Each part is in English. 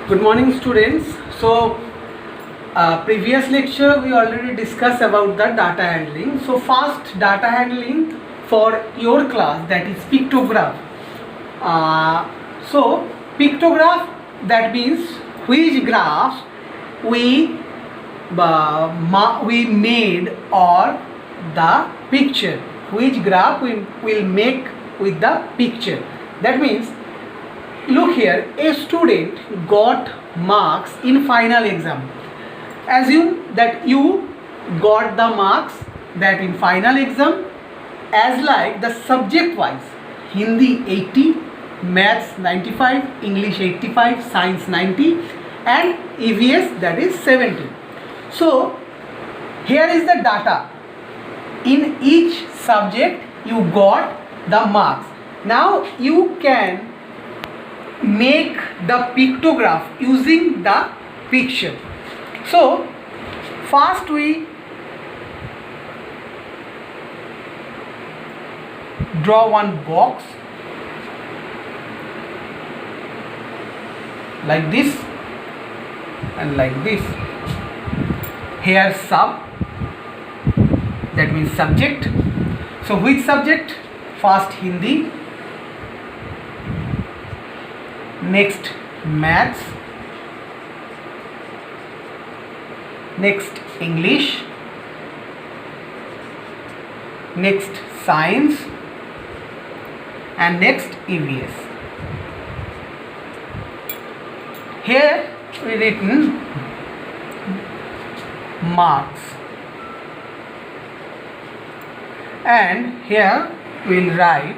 Good morning, students. So, previous lecture we already discussed about the data handling. So, first data handling for your class, that is pictograph. So, pictograph, that means which graphs we made or the picture, which graph we will make with the picture. That means, look here, a student got marks in final exam. Assume that you got the marks that in final exam as like the subject wise: Hindi 80, Maths 95, English 85, Science 90 and EVS, that is 70. So here is the data. In each subject you got the marks. Now you can make the pictograph using the picture. So first we draw one box like this and like this. Here sub, that means subject. So which subject? First Hindi, next Maths, next English, next Science and next EVS. Here we written marks and here we will write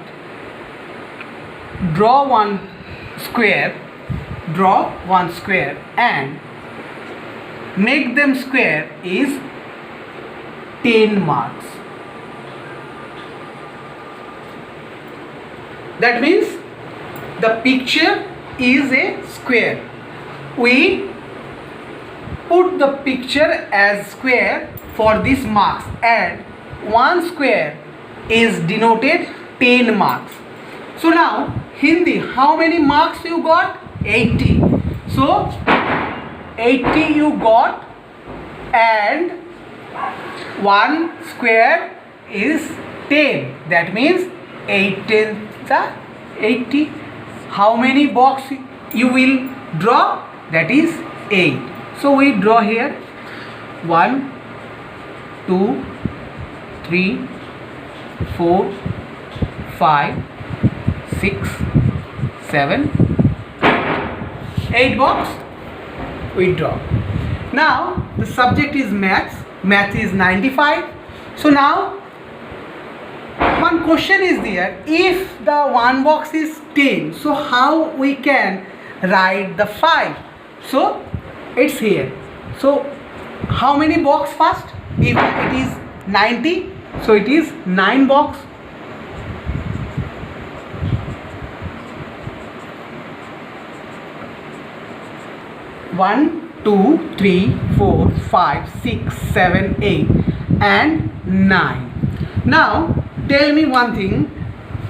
draw one square and make them square is 10 marks. That means the picture is a square. We put the picture as square for this marks and one square is denoted 10 marks. So now Hindi, how many marks you got? 80. So 80 you got and one square is 10. That means 8 tens are 80. How many box you will draw? That is 8. So we draw here 1, 2, 3, 4, 5, 6, 7, 8 box we draw. Now the subject is Maths. Maths is 95. So now one question is there: if the one box is 10, so how we can write the 5? So it's here. So how many box first? If it is 90, so it is 9 box. One, 2, 3, 4, 5, 6, 7, 8 and 9. Now tell me one thing,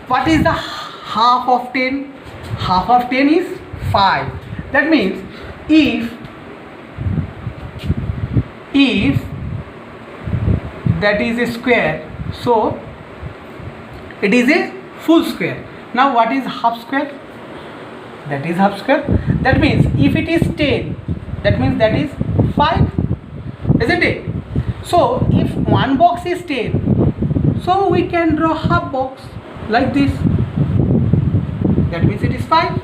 what is the half of 10? Half of 10 is 5. That means if that is a square, so it is a full square. Now what is half square? That is half square. That means if it is 10, that means that is 5, isn't it? So if one box is 10, so we can draw half box like this. That means it is 5.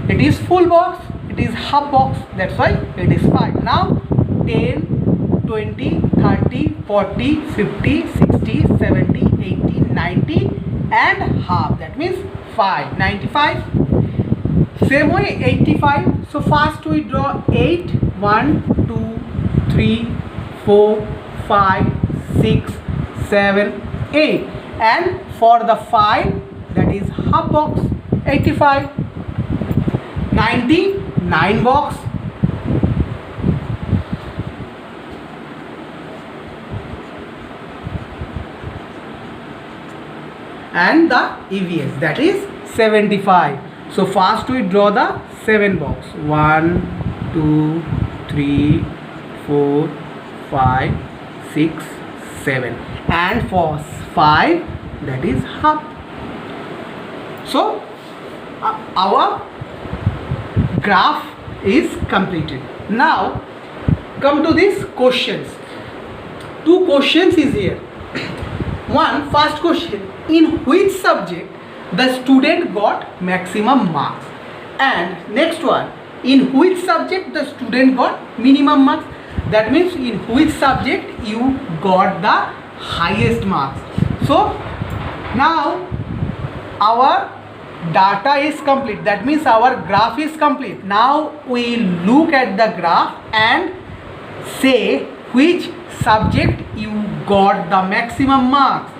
It is full box, it is half box, that's why it is 5. Now 10, 20, 30, 40, 50, 60, 70, 80, 90 and half, that means 5, 95. Same way 85. So first we draw 8, 1, 2, 3, 4, 5, 6, 7, 8 and for the 5, that is half box, 85. 90, 9 box. And the EVS, that is 75. So first we draw the 7 box. 1, 2, 3, 4, 5, 6, 7. And for 5, that is half. So our graph is completed. Now come to these questions. 2 questions is here. First question, in which subject the student got maximum marks? And next one, in which subject the student got minimum marks? That means in which subject you got the highest marks. So now our data is complete. That means our graph is complete. Now we look at the graph and say which subject you got the maximum marks.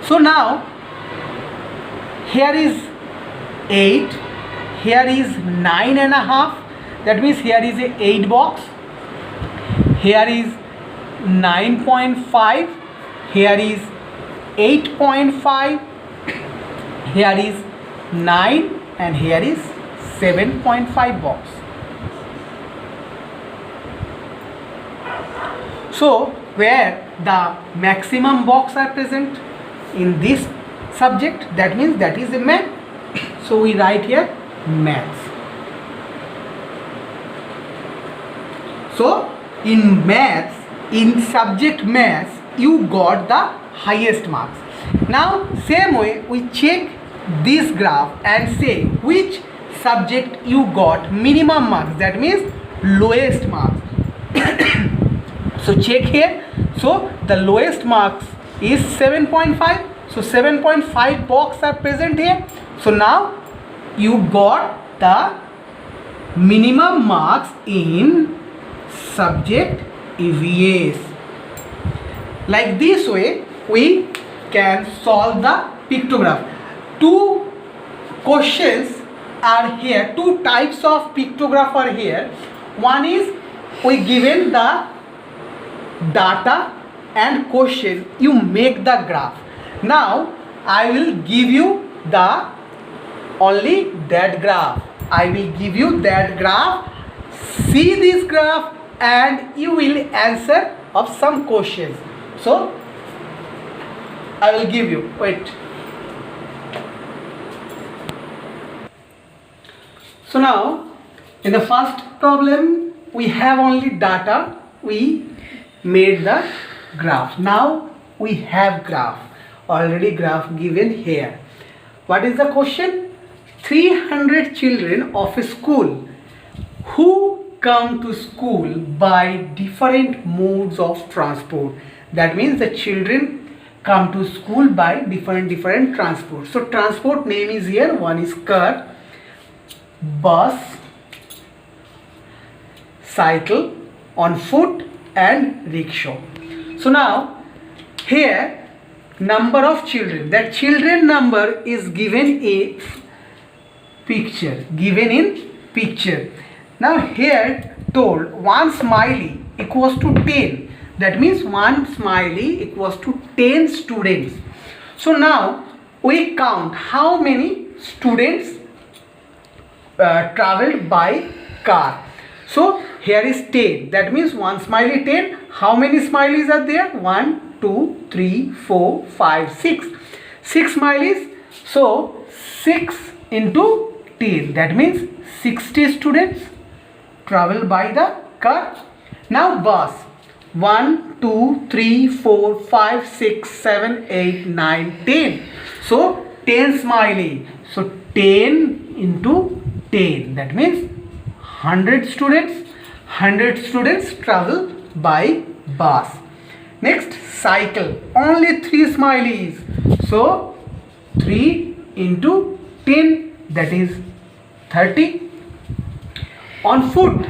So now here is 8, here is 9.5. That means here is a 8 box, here is 9.5, here is 8.5, here is 9, and here is 7.5 box. So where the maximum box are present in this subject, that means that is a math. So we write here maths. So in maths, in subject maths, you got the highest marks. Now same way we check this graph and say which subject you got minimum marks, that means lowest marks. So check here. So the lowest marks is 7.5. So 7.5 box are present here. So now you got the minimum marks in subject EVS. Like this way we can solve the pictograph. 2 questions are here, 2 types of pictograph are here. One is we given the data and question, you make the graph. Now I will give you the only that graph. I will give you that graph. See this graph and you will answer of some questions. So I will give you, wait. So now in the first problem we have only data, we made the graph. Now we have graph, already graph given here. What is the question? 300 children of a school who come to school by different modes of transport. That means the children come to school by different transport. So transport name is here. One is car, bus, cycle, on foot, and rickshaw. So now here number of children, that children number is given in picture, Now here told 1 smiley equals to 10. That means 1 smiley equals to 10 students. So now we count how many students traveled by car. So here is 10. That means 1 smiley 10. How many smileys are there? 1, 2, 3, 4, 5, 6. 6 smileys. So 6 into 10. That means 60 students travel by the car. Now bus. 1, 2, 3, 4, 5, 6, 7, 8, 9, 10. So 10 smiley. So 10 into 10. That means 100 students. 100 students travel by bus. Next, cycle. Only 3 smileys. So 3 into 10. That is 30. On foot.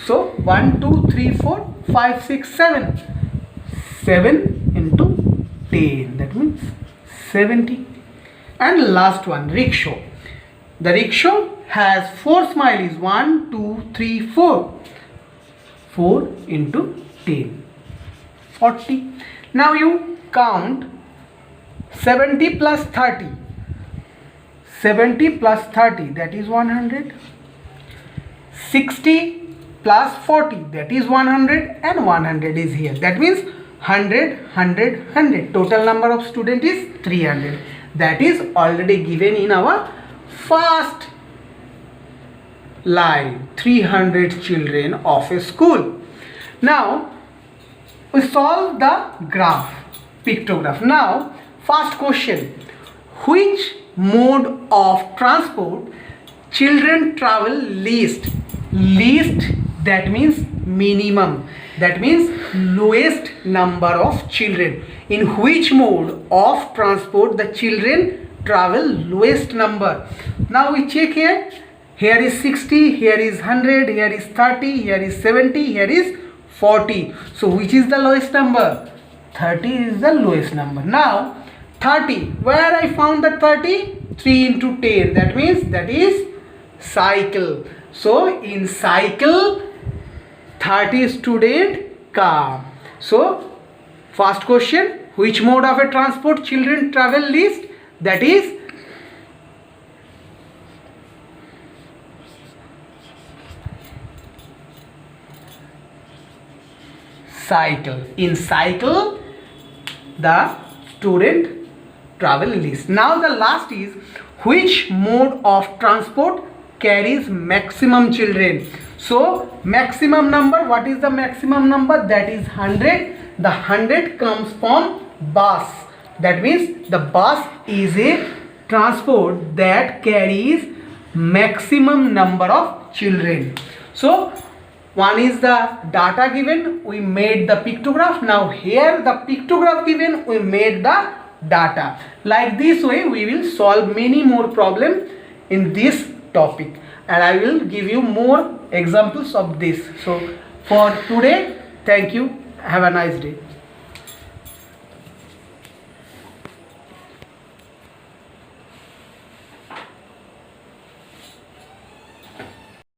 So 1, 2, 3, 4, 5, 6, 7. 7 into 10. That means 70. And last one, rickshaw. The rickshaw has 4 smileys. 1, 2, 3, 4. 4 into 10. 40. Now you count 70 plus 30. 70 plus 30, that is 100. 60 plus 40, that is 100, and 100 is here. That means 100, 100, 100. Total number of students is 300. That is already given in our first line, 300 children of a school. Now we solve the graph, pictograph. Now first question, which mode of transport children travel least? Least, that means minimum, that means lowest number of children. In which mode of transport the children travel lowest number? Now we check here. Here is 60, here is 100, here is 30, here is 70, here is 40. So which is the lowest number? 30 is the lowest number. Now 30, where I found the 30? 3 into 10, that means that is cycle. So in cycle 30 student come. So first question, which mode of a transport children travel least? That is cycle. In cycle the student travel least. Now the last is, which mode of transport carries maximum children? So maximum number, what is the maximum number? That is 100. The 100 comes from bus. That means the bus is a transport that carries maximum number of children. So one is the data given, we made the pictograph. Now here the pictograph given, we made the data. Like this way we will solve many more problems in this topic, and I will give you more examples of this. So for today, thank you, have a nice day.